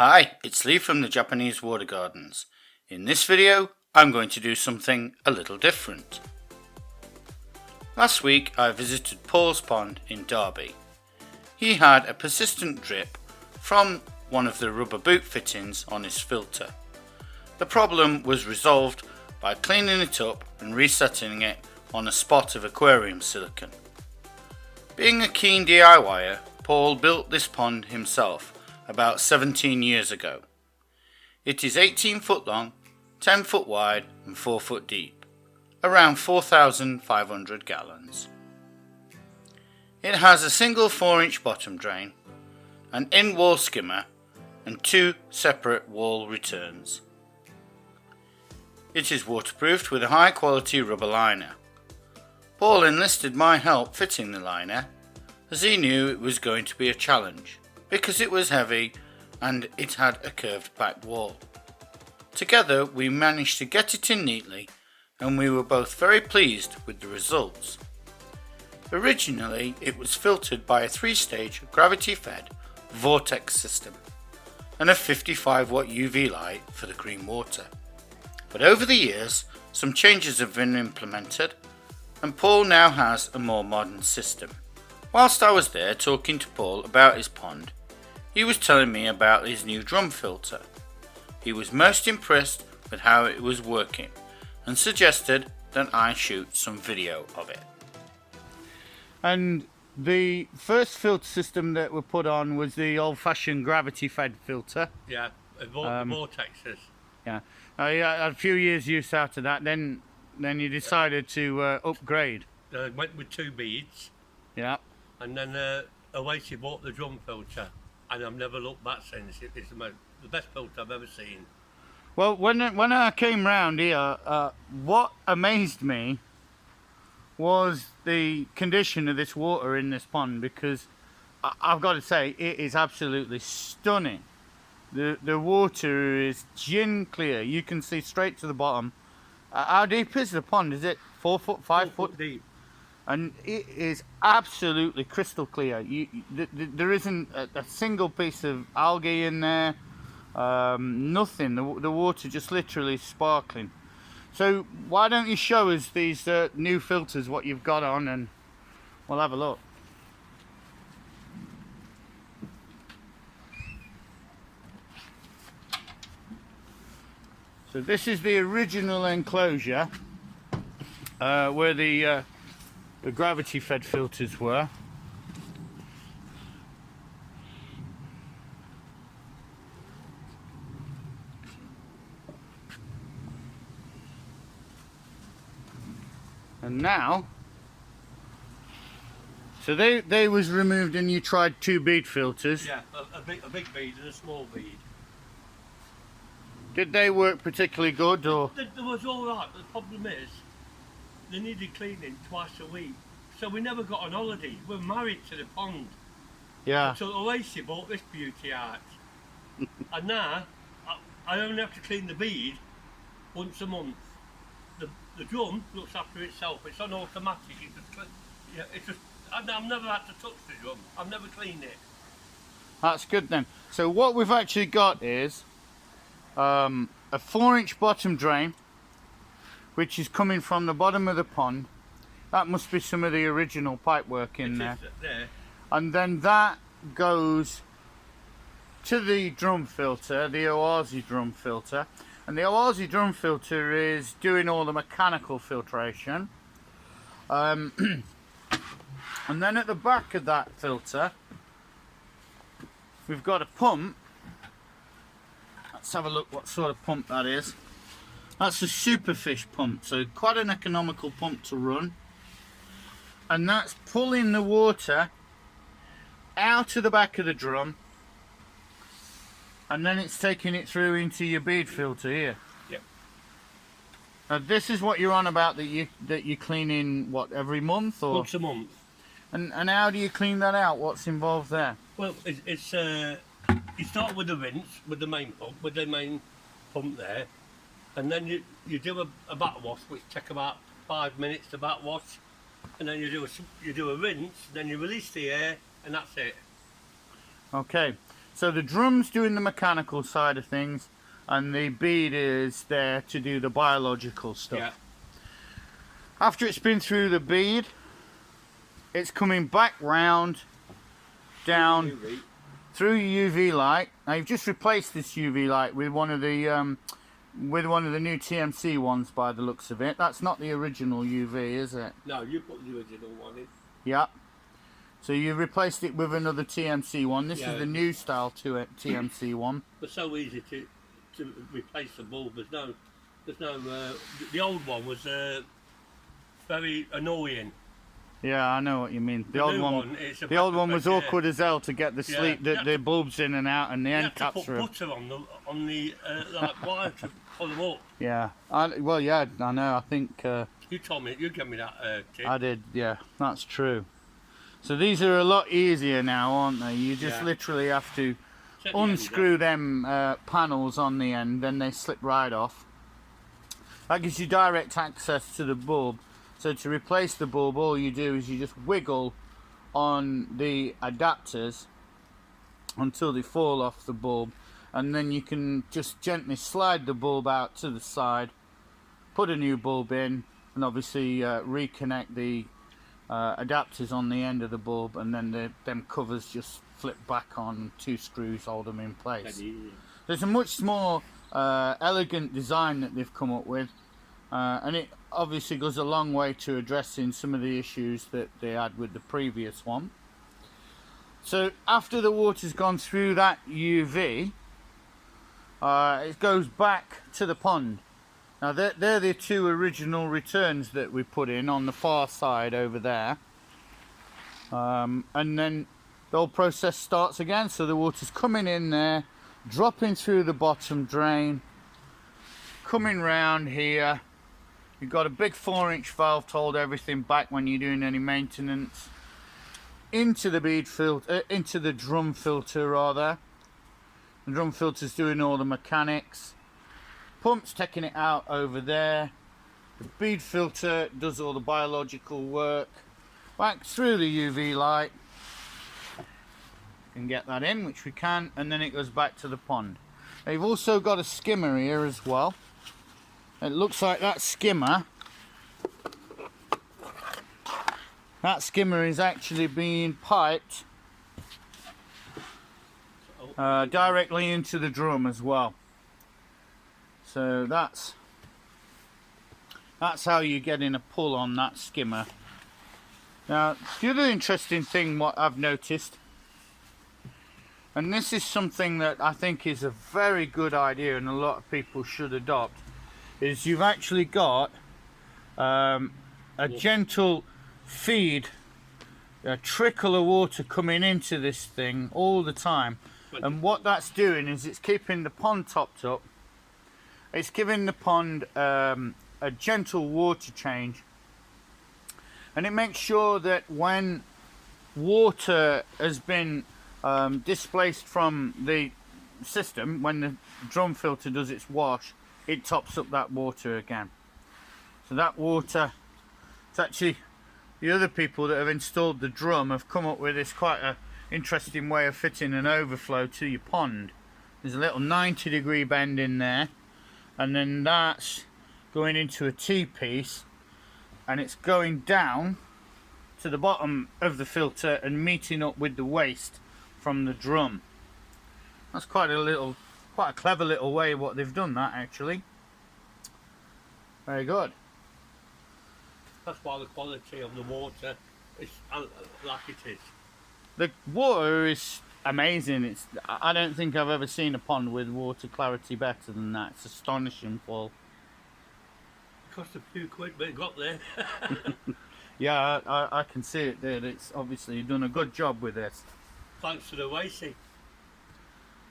Hi, it's Lee from the Japanese Water Gardens. In this video, I'm going to do something a little different. Last week I visited Pual's pond in Derby. He had a persistent drip from one of the rubber boot fittings on his filter. The problem was resolved by cleaning it up and resetting it on a spot of aquarium silicone. Being a keen DIYer, Pual built this pond himself about 17 years ago. It is 18 foot long, 10 foot wide and 4 foot deep, around 4,500 gallons. It has a single 4-inch bottom drain, an in-wall skimmer and 2 separate wall returns. It is waterproofed with a high quality rubber liner. Pual enlisted my help fitting the liner as he knew it was going to be a challenge because it was heavy and it had a curved back wall. Together we managed to get it in neatly and we were both very pleased with the results. Originally it was filtered by a 3-stage gravity-fed vortex system and a 55 watt UV light for the green water. But over the years some changes have been implemented and Pual now has a more modern system. Whilst I was there talking to Pual about his pond, he was telling me about his new drum filter. He was most impressed with how it was working and suggested that I shoot some video of it. And the first filter system that we put on was the old-fashioned gravity-fed filter. Yeah, vortexes. Yeah, I had a few years use out of that. Then you decided to upgrade. Went with 2 beads. Yeah. And then Oasis bought the drum filter, and I've never looked back since. It's the best filter I've ever seen. Well, when I came round here, what amazed me was the condition of this water in this pond, because I've got to say it is absolutely stunning. The water is gin clear. You can see straight to the bottom. How deep is the pond? Is it 4 foot, 5 foot deep? And it is absolutely crystal clear. There isn't a single piece of algae in there. Nothing. The water just literally sparkling. So why don't you show us these new filters, what you've got on, and we'll have a look. So this is the original enclosure where the gravity-fed filters were. And now, so they was removed and you tried 2 bead filters. Yeah, a big bead and a small bead. Did they work particularly good, or? They was all right, but the problem is they needed cleaning twice a week, so we never got on holiday. We're married to the pond. Yeah. So Oasis bought this beauty out, and now I only have to clean the bead once a month. The drum looks after itself. It's on automatic. I've never had to touch the drum. I've never cleaned it. That's good then. So what we've actually got is a 4-inch bottom drain, which is coming from the bottom of the pond. That must be some of the original pipe work in there. And then that goes to the drum filter, the Oasis drum filter. And the Oasis drum filter is doing all the mechanical filtration. And then at the back of that filter, we've got a pump. Let's have a look what sort of pump that is. That's a superfish pump, so quite an economical pump to run. And that's pulling the water out of the back of the drum, and then it's taking it through into your bead filter here. Yep. Now this is what you're on about, that you're cleaning what, every month, or? Once a month. And how do you clean that out? What's involved there? Well, it's you start with the rinse, with the main pump there, and then you do a back wash, which takes about 5 minutes to back wash, and then you do a rinse, then you release the air, and that's it. Okay, So the drum's doing the mechanical side of things, and the bead is there to do the biological stuff. Yeah. After it's been through the bead, it's coming back round, down, UV. through UV light. Now you've just replaced this UV light with one of the new TMC ones by the looks of it. That's not the original UV, is it? No, you put the original one in. Yeah. So you replaced it with another TMC one. This Yeah. is the new style to it, TMC one. It's so easy to replace the bulb. There's no. The old one was very annoying. Yeah, I know what you mean. The old new one, it's a the old one was better- awkward as hell to get the Yeah. sleep, the bulbs in and out, and the You end have to caps put through. butter on the like wire to pull them up. Yeah. Well, yeah, I know. I think You told me. You gave me that tip. I did. Yeah, that's true. So these are a lot easier now, aren't they? You just Yeah. literally have to Set the end unscrew up. them panels on the end, then they slip right off. That gives you direct access to the bulb. So to replace the bulb, all you do is you just wiggle on the adapters until they fall off the bulb, and then you can just gently slide the bulb out to the side, put a new bulb in, and obviously reconnect the adapters on the end of the bulb, and then them covers just flip back on, 2 screws hold them in place. Dead easy. There's a much more elegant design that they've come up with, and it obviously goes a long way to addressing some of the issues that they had with the previous one. So after the water's gone through that UV, it goes back to the pond. Now they're the 2 original returns that we put in on the far side over there, and then the whole process starts again. So the water's coming in there, dropping through the bottom drain, coming round here. You've got a big 4-inch valve to hold everything back when you're doing any maintenance, into the bead filter, into the drum filter rather. The drum filter's doing all the mechanics. Pump's taking it out over there. The bead filter does all the biological work. Back through the UV light. Can get that in, which we can, and then it goes back to the pond. They've also got a skimmer here as well. It looks like that skimmer is actually being piped directly into the drum as well. So that's how you're getting a pull on that skimmer. Now the other interesting thing what I've noticed, and this is something that I think is a very good idea and a lot of people should adopt, is you've actually got a gentle feed, a trickle of water coming into this thing all the time, and what that's doing is it's keeping the pond topped up. It's giving the pond a gentle water change, and it makes sure that when water has been displaced from the system, when the drum filter does its wash, it tops up that water again. So that water, it's actually the other people that have installed the drum have come up with this quite a interesting way of fitting an overflow to your pond. There's a little 90-degree bend in there, and then that's going into a T-piece, and it's going down to the bottom of the filter and meeting up with the waste from the drum. That's quite a clever little way what they've done that actually. Very good. That's why the quality of the water is like it is. The water is amazing. I don't think I've ever seen a pond with water clarity better than that. It's astonishing, Paul. It cost a few quid, but it got there. Yeah, I can see it there. It's obviously you've done a good job with this. Thanks to the Oasis.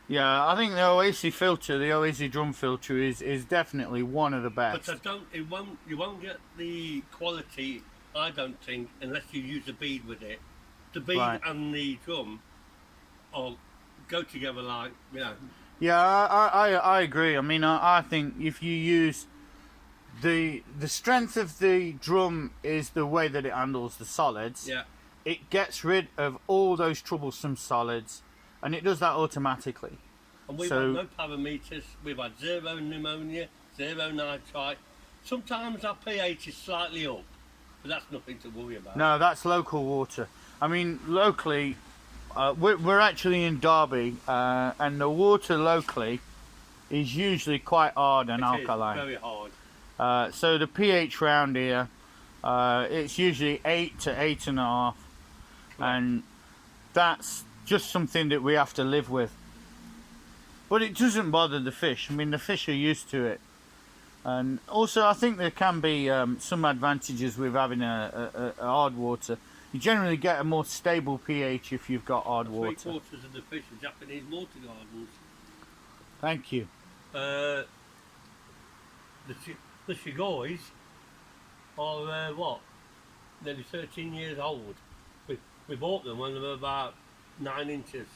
Yeah, I think the Oasis filter, the Oasis drum filter, is definitely one of the best. But you won't get the quality, I don't think, unless you use a bead with it. The bead Right. and the drum go together like, you know. Yeah, I agree. I mean, I think if you use the strength of the drum is the way that it handles the solids. Yeah. It gets rid of all those troublesome solids, and it does that automatically. And we've So- had no parameters. We've had 0 pneumonia, 0 nitrite. Sometimes our pH is slightly up, but that's nothing to worry about. No, that's local water. I mean, locally, we're actually in Derby, and the water locally is usually quite hard and It is alkaline. very hard. So the pH round here, it's usually 8 to 8.5, and that's just something that we have to live with. But it doesn't bother the fish. I mean, the fish are used to it. And also, I think there can be some advantages with having a hard water. You generally get a more stable pH if you've got hard water. 3/4 of the fish are Japanese water gardens. Thank you. The shigois are what? Nearly 13 years old. We bought them when they were about 9 inches.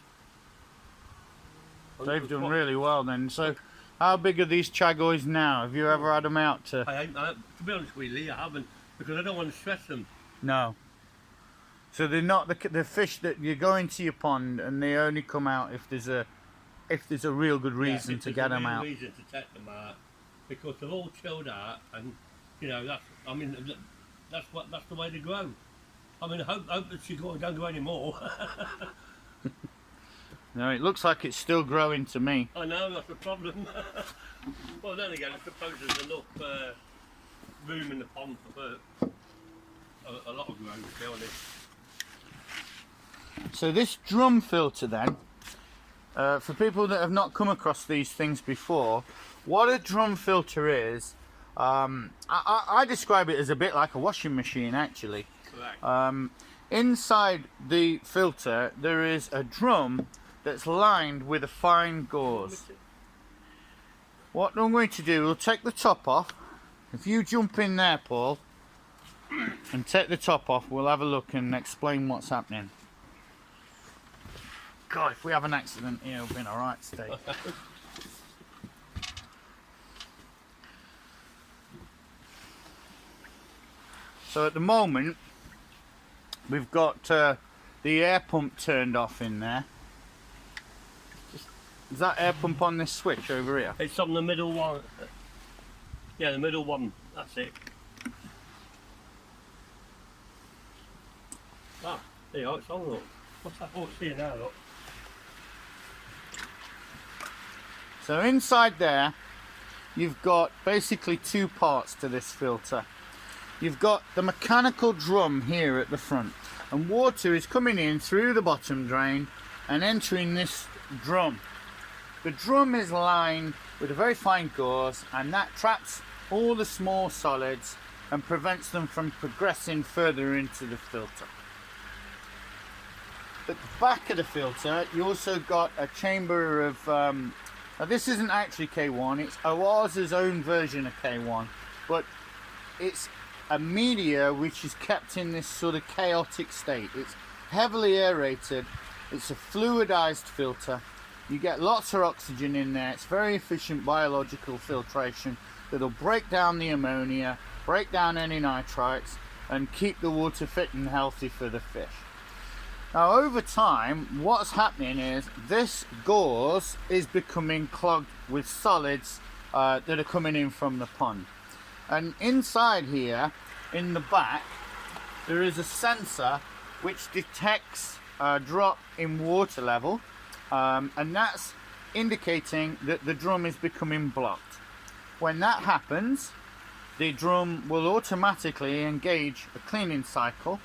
They've done really well then. So, how big are these chagois now? Have you ever had them out to? To be honest with you, Lee, I haven't, because I don't want to stress them. No. So they're not the fish that you go into your pond and they only come out if there's a real good reason to get them out. Reason to take them out, because they're all chilled out, and you know that's the way they grow. I mean, I hope that she don't go anymore. No, it looks like it's still growing to me. I know, that's the problem. Well, then again, I suppose there's enough room in the pond for a lot of growth, to be honest. So this drum filter then, for people that have not come across these things before, what a drum filter is, I describe it as a bit like a washing machine actually. Correct. Inside the filter there is a drum that's lined with a fine gauze. What I'm going to do, we'll take the top off. If you jump in there, Paul, and take the top off, we'll have a look and explain what's happening. God, if we have an accident here, we'll be in a right state. So at the moment, we've got the air pump turned off in there. Is that air pump on this switch over here? It's on the middle one. Yeah, the middle one. That's it. Ah, there you go. It's on. Look. What's that? Oh, it's here now. Look. So inside there, you've got basically two parts to this filter. You've got the mechanical drum here at the front, and water is coming in through the bottom drain and entering this drum. The drum is lined with a very fine gauze, and that traps all the small solids and prevents them from progressing further into the filter. At the back of the filter, you also got a chamber of, now this isn't actually K1, it's Oaza's own version of K1, but it's a media which is kept in this sort of chaotic state. It's heavily aerated, it's a fluidized filter. You get lots of oxygen in there. It's very efficient biological filtration that'll break down the ammonia, break down any nitrites, and keep the water fit and healthy for the fish. Now over time, what's happening is this gauze is becoming clogged with solids that are coming in from the pond. And inside here, in the back, there is a sensor which detects a drop in water level. And that's indicating that the drum is becoming blocked. When that happens, the drum will automatically engage a cleaning cycle,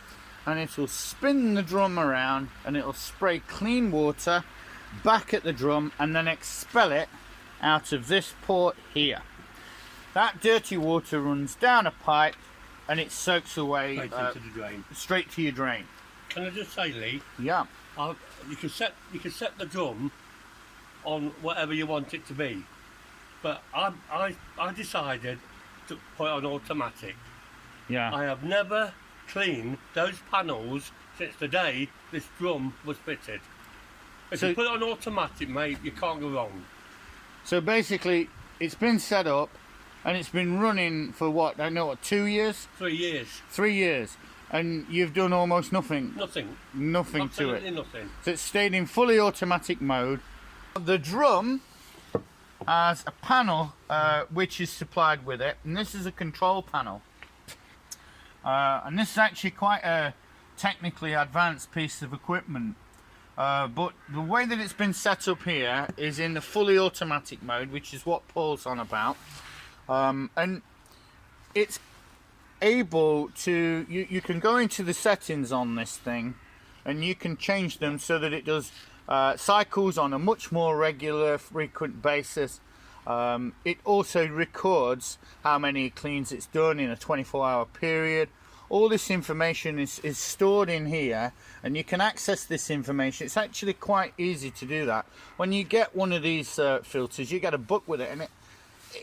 and it will spin the drum around and it will spray clean water back at the drum and then expel it out of this port here. That dirty water runs down a pipe and it soaks away Straight into the drain. straight to your drain. Can I just say, Lee? Yeah. You can set the drum on whatever you want it to be, but I decided to put it on automatic. Yeah. I have never cleaned those panels since the day this drum was fitted. If So- you put it on automatic, mate, you can't go wrong. So basically, it's been set up and it's been running for what? I don't know, what, 2 years? 3 years. 3 years. And you've done almost nothing. Nothing To it. Absolutely nothing. So it's stayed in fully automatic mode. The drum has a panel which is supplied with it, and this is a control panel. And this is actually quite a technically advanced piece of equipment. But the way that it's been set up here is in the fully automatic mode, which is what Paul's on about. And it's able to, you can go into the settings on this thing and you can change them so that it does cycles on a much more regular, frequent basis. It also records how many cleans it's done in a 24-hour period. All this information is stored in here, and you can access this information. It's actually quite easy to do that. When you get one of these filters, you get a book with it, and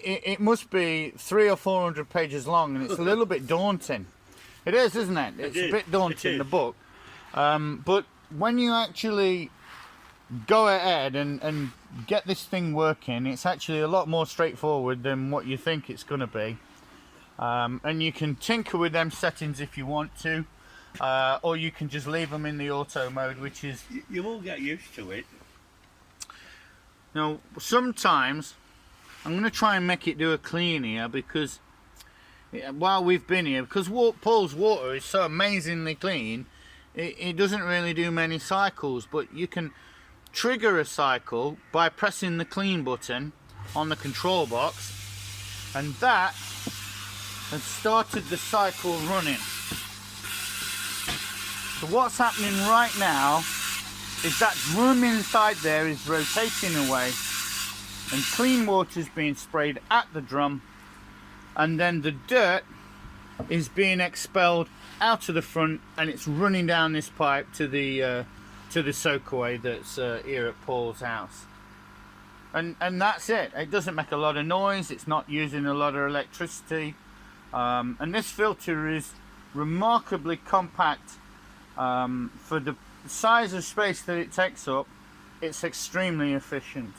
it must be 300 or 400 pages long, and it's a little bit daunting. It is, isn't it? It's a bit daunting, the book. But when you actually go ahead and get this thing working, it's actually a lot more straightforward than what you think it's going to be. And you can tinker with them settings if you want to, or you can just leave them in the auto mode, which is... You will get used to it. Now, sometimes I'm going to try and make it do a clean here, because while we've been here, because Paul's water is so amazingly clean, it doesn't really do many cycles, but you can trigger a cycle by pressing the clean button on the control box, and that has started the cycle running. So what's happening right now is that drum inside there is rotating away, and clean water is being sprayed at the drum, and then the dirt is being expelled out of the front, and it's running down this pipe to the soakaway that's here at Paul's house. And that's it. It doesn't make a lot of noise, it's not using a lot of electricity, and this filter is remarkably compact for the size of space that it takes up. It's extremely efficient.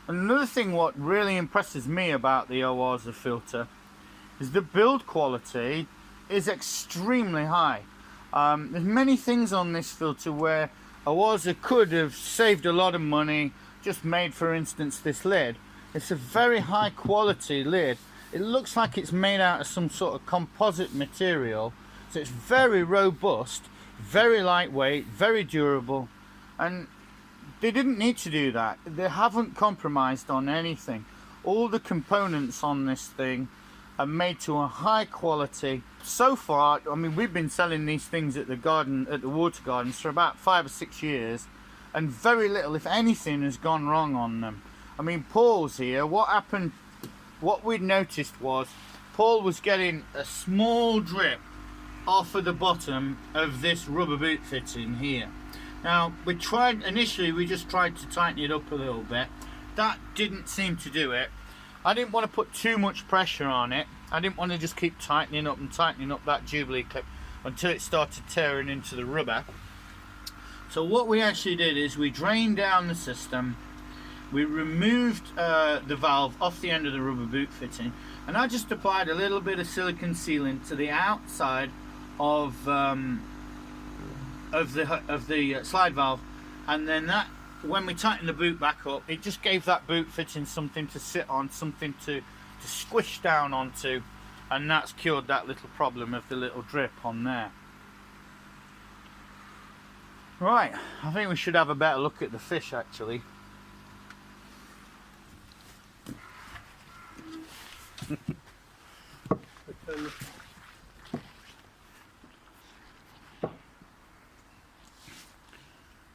Another thing what really impresses me about the Oaza filter is the build quality is extremely high. There's many things on this filter where Oaza could have saved a lot of money, just made, for instance, this lid. It's a very high quality lid. It looks like it's made out of some sort of composite material, so it's very robust, very lightweight, very durable, and they didn't need to do that. They haven't compromised on anything. All the components on this thing are made to a high quality. So far, I mean, we've been selling these things at the water gardens for about 5 or 6 years, and very little, if anything, has gone wrong on them. I mean, Paul's here. What happened, what we'd noticed was Paul was getting a small drip off of the bottom of this rubber boot fitting here. Now, initially we just tried to tighten it up a little bit. That didn't seem to do it. I didn't want to put too much pressure on it. I didn't want to just keep tightening up that Jubilee clip until it started tearing into the rubber. So what we actually did is we drained down the system, we removed the valve off the end of the rubber boot fitting, and I just applied a little bit of silicone sealant to the outside of the slide valve, and then that, when we tightened the boot back up, it just gave that boot fitting something to sit on, something to squish down onto, and that's cured that little problem of the little drip on there. Right, I think we should have a better look at the fish actually.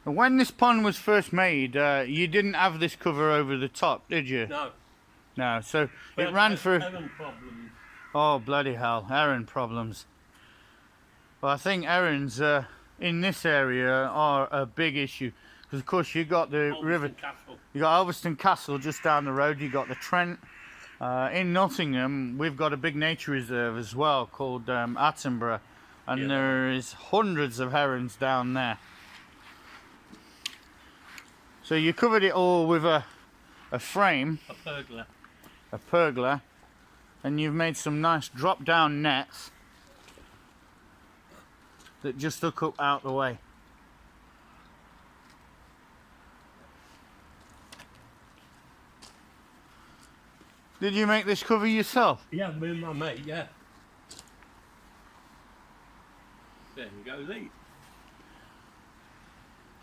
When this pond was first made, you didn't have this cover over the top, did you? No. No, so it ran for... Herring problems. Oh, bloody hell, heron problems. Well, I think herons in this area are a big issue. Because, of course, you got the river... Castle. You got Ulverston Castle just down the road, you got the Trent. In Nottingham, we've got a big nature reserve as well called Attenborough. And there is hundreds of herons down there. So you covered it all with a frame, a pergola, and you've made some nice drop-down nets. that just hook up out the way. Did you make this cover yourself? Yeah, me and my mate, yeah. There you go, these.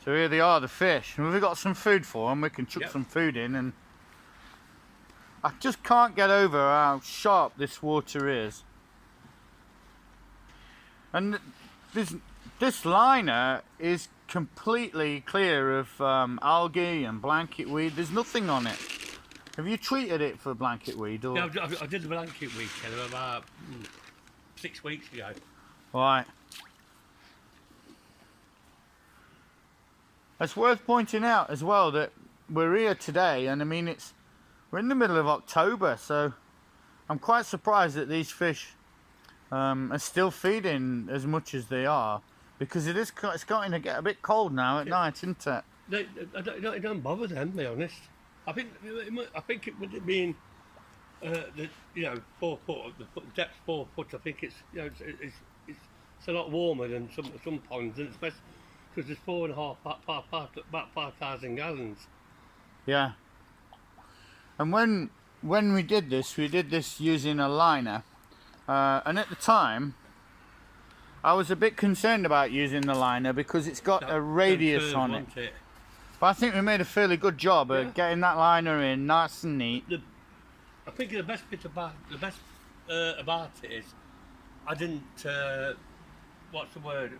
So here they are, the fish. And we've got some food for them. We can chuck Yep. some food in, and I just can't get over how sharp this water is. And this liner is completely clear of algae and blanket weed. There's nothing on it. Have you treated it for blanket weed? Or? Yeah, I did the blanket weed killer about 6 weeks ago. Right. It's worth pointing out as well that we're here today, and I mean we're in the middle of October, so I'm quite surprised that these fish are still feeding as much as they are, because it's starting to get a bit cold now at night, isn't it? It don't bother them, to be honest. I think it with it being the 4 foot, the depth 4 foot. I think it's it's a lot warmer than some ponds, and especially because there's 4.5 about 5,000 gallons. Yeah. And when we did this using a liner, and at the time I was a bit concerned about using the liner because it's got a radius on it. But I think we made a fairly good job of getting that liner in nice and neat. I think the best bit about it is I didn't what's the word,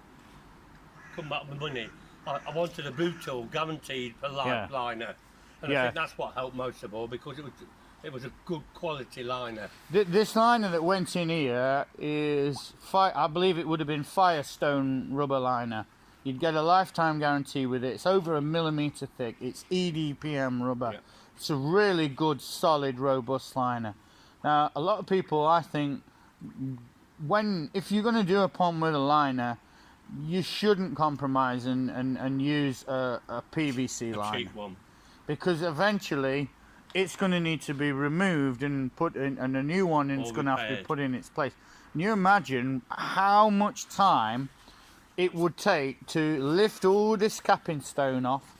come back with money. I wanted a boot tool guaranteed for liner, and I think that's what helped most of all, because it was a good quality liner. This liner that went in here is I believe it would have been Firestone rubber liner. You'd get a lifetime guarantee with it. It's over 1 millimeter thick. It's EDPM rubber. Yeah. It's a really good, solid, robust liner. Now, a lot of people, I think, if you're going to do a pond with a liner, you shouldn't compromise and use a PVC liner. Cheap one. Because eventually it's going to need to be removed and put in, and a new one is going to have to be put in its place. Can you imagine how much time it would take to lift all this capping stone off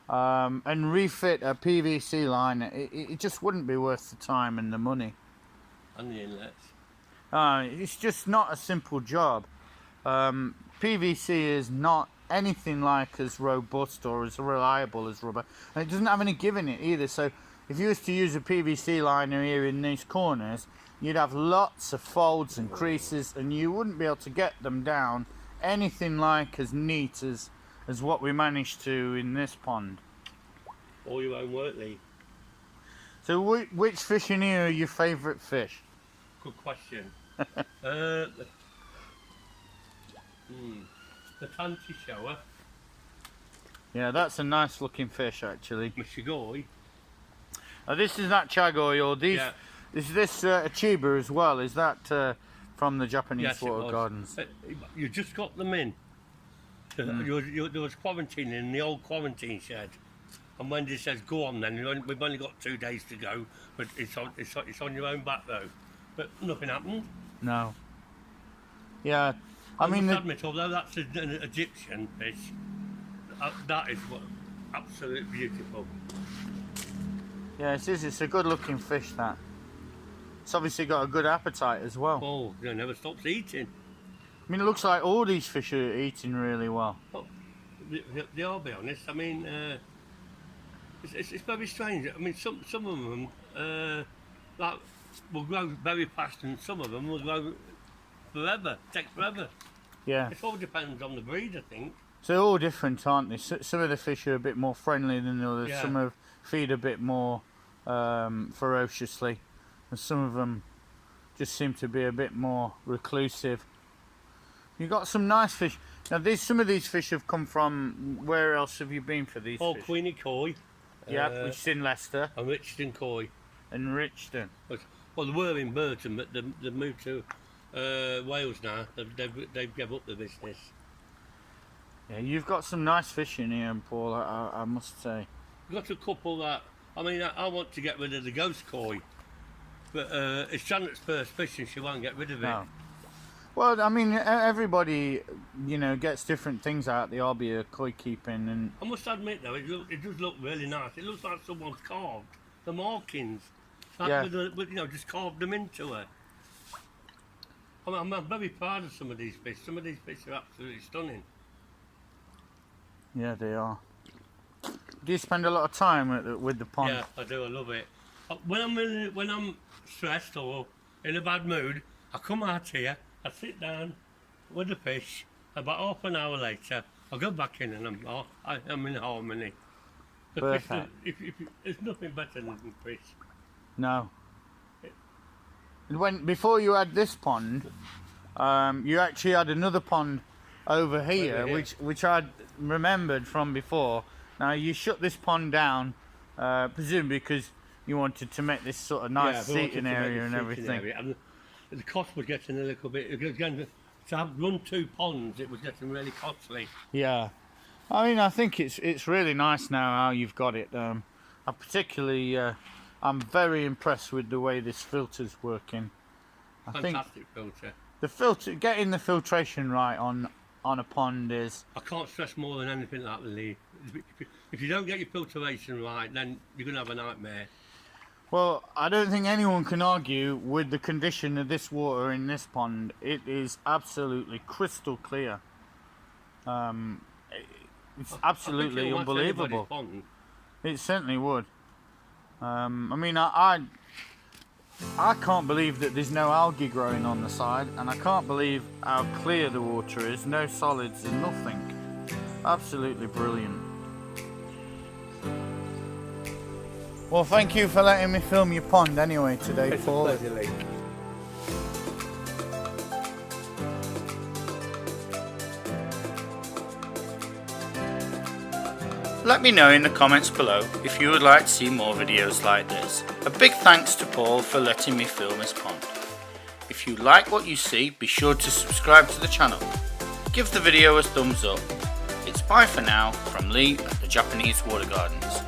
and refit a PVC liner? It just wouldn't be worth the time and the money. And the inlets. It's just not a simple job. PVC is not anything like as robust or as reliable as rubber, and it doesn't have any give in it either. So if you was to use a PVC liner here in these corners, you'd have lots of folds and creases, and you wouldn't be able to get them down anything like as neat as what we managed to in this pond. All your own work, Lee. So which fish in here are your favourite fish? Good question. The Tanty shower. Yeah, that's a nice looking fish actually. Mashigoi. This is not chagoy, or these. Yeah. Is this a tuber as well? Is that from the Japanese water gardens? You just got them in. There was quarantine in the old quarantine shed, and Wendy says, "Go on then. We've only got 2 days to go, but it's on your own back though." But nothing happened. No. Yeah, I mean, must admit, although that's an Egyptian fish, that is absolutely beautiful. Yeah, it is. It's a good-looking fish. That. It's obviously got a good appetite as well. Oh, it never stops eating. I mean, it looks like all these fish are eating really well. Oh, they are, be honest. I mean, it's very strange. I mean, some of them like will grow very fast, and some of them will grow forever. Take forever. Yeah. It all depends on the breed, I think. So they're all different, aren't they? Some of the fish are a bit more friendly than the others. Yeah. Some feed a bit more ferociously, and some of them just seem to be a bit more reclusive. You've got some nice fish. Now, some of these fish have come from. Where else have you been for these fish? Queenie Koi. Yeah, which is in Leicester. And Richton Koi. And Richton. Well, they were in Burton, but they've moved to Wales now. They've given up the business. Yeah, you've got some nice fish in here, Paul, I must say. We've got a couple that, I mean, I want to get rid of the ghost koi, but it's Janet's first fish and she won't get rid of it. No. Well, I mean, everybody, you know, gets different things out of the hobby of koi keeping, and I must admit though, it does look really nice. It looks like someone's carved the markings, like Yeah. with, you know, just carved them into it. I'm very proud of some of these fish. Some of these fish are absolutely stunning. yeah, they are. Do you spend a lot of time with the pond? Yeah, I do. I love it. When I'm stressed or in a bad mood, I come out here. I sit down with the fish. About half an hour later, I go back in and I'm in harmony. The Perfect. fish, there's nothing better than fish. No. Before you had this pond, you actually had another pond over here, which I'd remembered from before. Now you shut this pond down, presumably because you wanted to make this sort of nice seating area and everything. And the cost was getting a little bit. Again, to have run 2 ponds, it was getting really costly. Yeah, I mean, I think it's really nice now how you've got it. I particularly, I'm very impressed with the way this filter's working. Fantastic filter. Getting the filtration right on a pond is. I can't stress more than anything like the Lee. If you don't get your filtration right, then you're going to have a nightmare. Well, I don't think anyone can argue with the condition of this water in this pond. It is absolutely crystal clear. It's absolutely unbelievable. It certainly would. I mean, I can't believe that there's no algae growing on the side, and I can't believe how clear the water is. No solids and nothing. Absolutely brilliant. Well, thank you for letting me film your pond anyway today, Paul. It's a pleasure, Lee. Let me know in the comments below if you would like to see more videos like this. A big thanks to Paul for letting me film his pond. If you like what you see, be sure to subscribe to the channel. Give the video a thumbs up. It's bye for now from Lee at the Japanese Water Gardens.